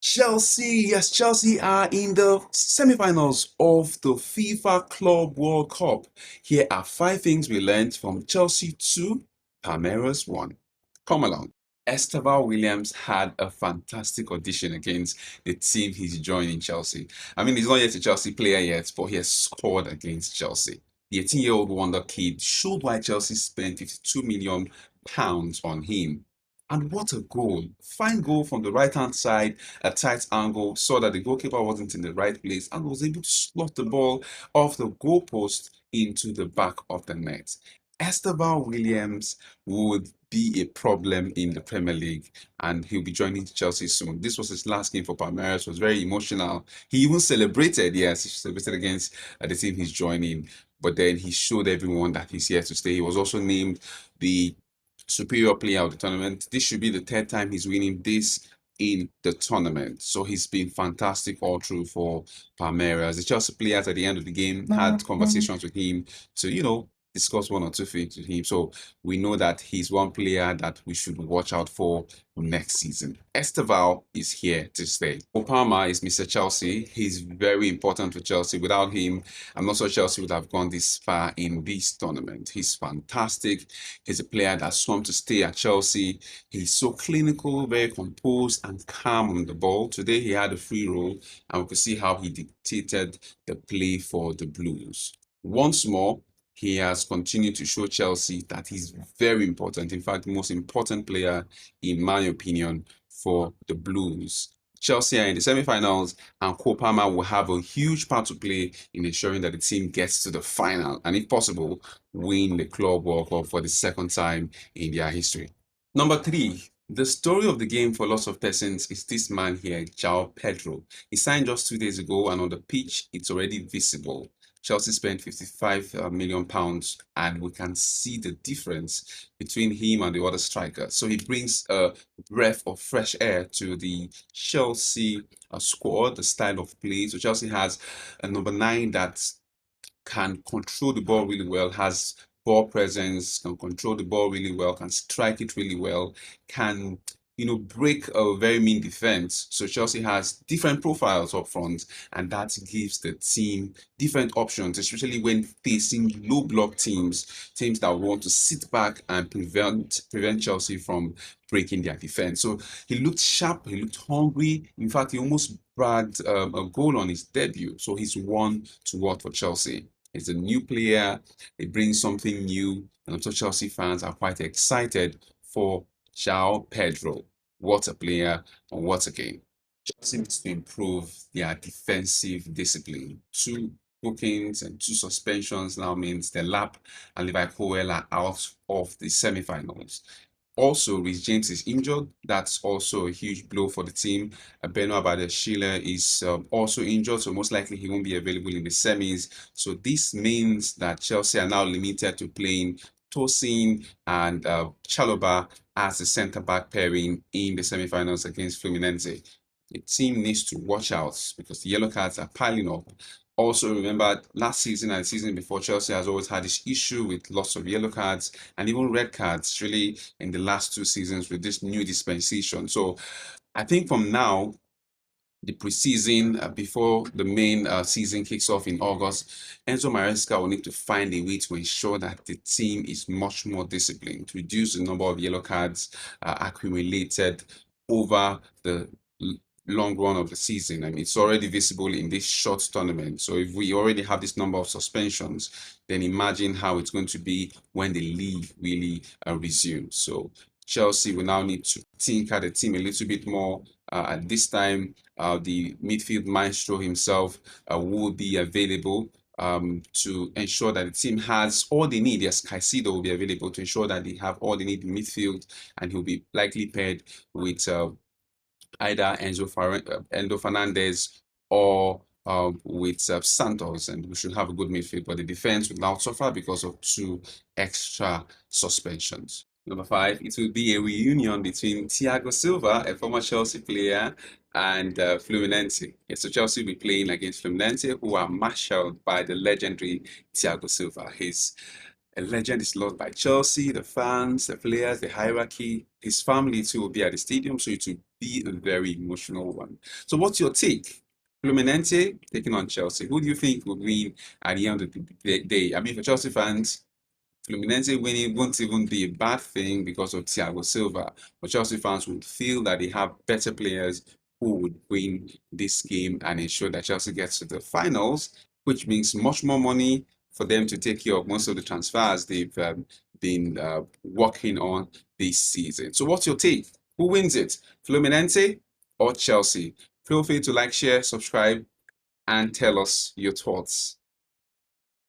Chelsea, yes, Chelsea are in the semi-finals of the FIFA Club World Cup. Here are five things we learned from Chelsea 2, Palmeiras 1. Come along. Estevao Williams had a fantastic audition against the team he's joining Chelsea. I mean, he's not yet a Chelsea player yet, but he has scored against Chelsea. The 18-year-old wonder kid showed why Chelsea spent £52 million on him. And what a goal! Fine goal from the right-hand side, a tight angle, saw that the goalkeeper wasn't in the right place and was able to slot the ball off the goalpost into the back of the net. Estevao Williams would be a problem in the Premier League and he'll be joining Chelsea soon. This was his last game for Palmeiras. It was very emotional. He even celebrated, yes, he celebrated against the team he's joining. But then he showed everyone that he's here to stay. He was also named the superior player of the tournament. This should be the third time he's winning this in the tournament. So he's been fantastic all through for Palmeiras. The Chelsea players at the end of the game had conversations with him to, discuss one or two things with him. So we know that he's one player that we should watch out for next season. Estevao is here to stay. Palmer is Mr. Chelsea. He's very important to Chelsea. Without him, I'm not sure Chelsea would have gone this far in this tournament. He's fantastic. He's a player that's come to stay at Chelsea. He's so clinical, very composed and calm on the ball. Today he had a free role and we could see how he dictated the play for the Blues. Once more, he has continued to show Chelsea that he's very important. In fact, the most important player, in my opinion, for the Blues. Chelsea are in the semi-finals, and Cole Palmer will have a huge part to play in ensuring that the team gets to the final, and if possible, win the Club World Cup for the second time in their history. Number 3. The story of the game for lots of persons is this man here, Joao Pedro. He signed just 2 days ago, and on the pitch, it's already visible. Chelsea spent £55 million, and we can see the difference between him and the other striker. So he brings a breath of fresh air to the Chelsea squad, the style of play. So Chelsea has a number 9 that can control the ball really well, has ball presence, can control the ball really well, can strike it really well, can break a very mean defense. So Chelsea has different profiles up front, and that gives the team different options, especially when facing low block teams that want to sit back and prevent Chelsea from breaking their defense. So he looked sharp, he looked hungry. In fact, he almost bagged a goal on his debut. So he's one to watch for Chelsea. He's a new player. He brings something new, and I'm sure Chelsea fans are quite excited for Joao Pedro. What a player and what a game. Chelsea needs to improve their defensive discipline. 2 bookings and 2 suspensions now means Delap and Levi Colwill are out of the semi-finals. Also, Reece James is injured. That's also a huge blow for the team. Beno Abadeshile is also injured, so most likely he won't be available in the semis. So this means that Chelsea are now limited to playing Tosin and Chalobah as the centre-back pairing in the semi-finals against Fluminense. The team needs to watch out because the yellow cards are piling up. Also, remember last season and the season before, Chelsea has always had this issue with lots of yellow cards and even red cards, really, in the last 2 seasons with this new dispensation. So I think from now, the preseason, before the main season kicks off in August, Enzo Maresca will need to find a way to ensure that the team is much more disciplined, to reduce the number of yellow cards accumulated over the long run of the season. I mean, it's already visible in this short tournament. So if we already have this number of suspensions, then imagine how it's going to be when the league really resumes. So Chelsea will now need to tinker the team a little bit more. At this time, the midfield maestro himself will be available to ensure that the team has all they need. Yes, Caicedo will be available to ensure that they have all they need in midfield, and he'll be likely paired with either Enzo Fernandez or with Santos, and we should have a good midfield. But the defense will now suffer because of 2 extra suspensions. Number 5, it will be a reunion between Thiago Silva, a former Chelsea player, and Fluminense. Yes, so Chelsea will be playing against Fluminense, who are marshaled by the legendary Thiago Silva. He's A legend is loved by Chelsea, the fans, the players, the hierarchy. His family too will be at the stadium, so it will be a very emotional one. So what's your take? Fluminense taking on Chelsea. Who do you think will win at the end of the day? I mean, for Chelsea fans, Fluminense winning won't even be a bad thing because of Thiago Silva. But Chelsea fans would feel that they have better players who would win this game and ensure that Chelsea gets to the finals, which means much more money for them to take care of most of the transfers they've been working on this season. So what's your take? Who wins it? Fluminense or Chelsea? Feel free to like, share, subscribe, and tell us your thoughts.